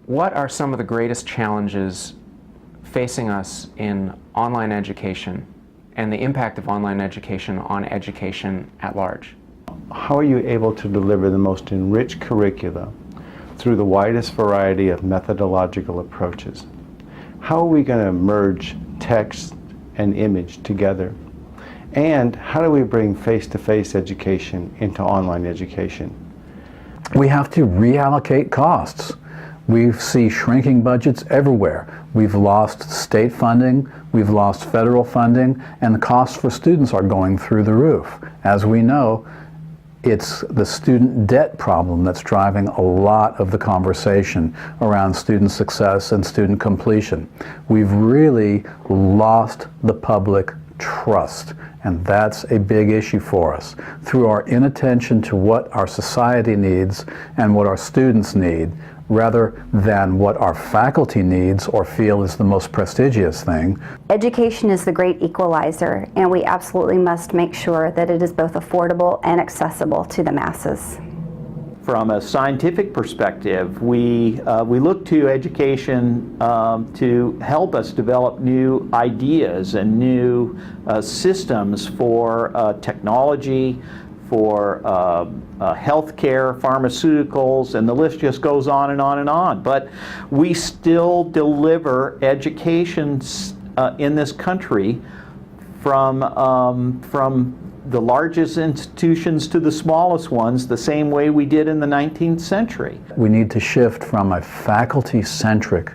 What are some of the greatest challenges facing us in online education and the impact of online education on education at large? How are you able to deliver the most enriched curricula through the widest variety of methodological approaches? How are we going to merge text and image together? And how do we bring face-to-face education into online education? We have to reallocate costs. We see shrinking budgets everywhere. We've lost state funding, we've lost federal funding, and the costs for students are going through the roof. As we know, it's the student debt problem that's driving a lot of the conversation around student success and student completion. We've really lost the public trust, and that's a big issue for us. Through our inattention to what our society needs and what our students need, rather than what our faculty needs or feel is the most prestigious thing. Education is the great equalizer, and we absolutely must make sure that it is both affordable and accessible to the masses. From a scientific perspective, we look to education to help us develop new ideas and new systems for technology, for healthcare, pharmaceuticals, and the list just goes on and on and on. But we still deliver education in this country from the largest institutions to the smallest ones the same way we did in the 19th century. We need to shift from a faculty-centric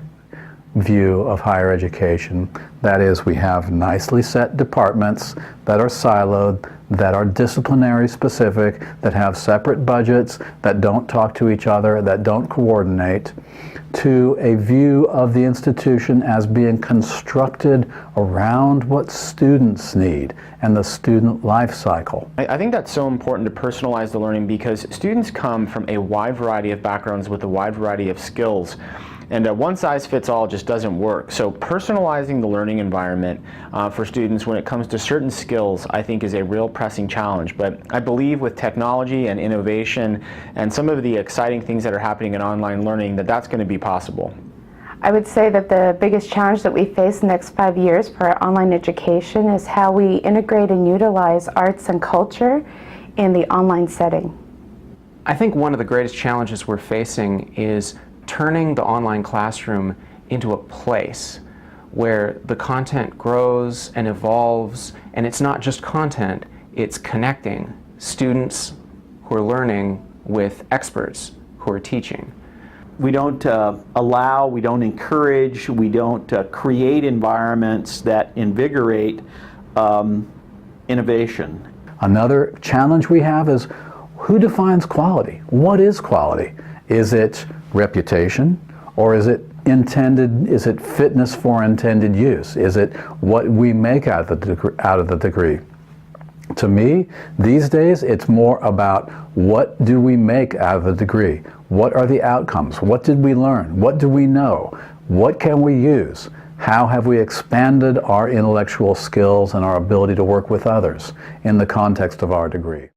view of higher education. That is, we have nicely set departments that are siloed, that are disciplinary specific, that have separate budgets, that don't talk to each other, that don't coordinate, to a view of the institution as being constructed around what students need and the student life cycle. I think that's so important to personalize the learning, because students come from a wide variety of backgrounds with a wide variety of skills. And a one-size-fits-all just doesn't work. So personalizing the learning environment for students when it comes to certain skills, I think, is a real pressing challenge. But I believe with technology and innovation and some of the exciting things that are happening in online learning, that that's going to be possible. I would say that the biggest challenge that we face in the next 5 years for our online education is how we integrate and utilize arts and culture in the online setting. I think one of the greatest challenges we're facing is turning the online classroom into a place where the content grows and evolves, and it's not just content, it's connecting students who are learning with experts who are teaching. We don't allow, we don't encourage, we don't create environments that invigorate innovation. Another challenge we have is, who defines quality? What is quality? Is it reputation, or is it intended, is it fitness for intended use? Is it what we make out of the degree? To me, these days, it's more about what do we make out of the degree? What are the outcomes? What did we learn? What do we know? What can we use? How have we expanded our intellectual skills and our ability to work with others in the context of our degree?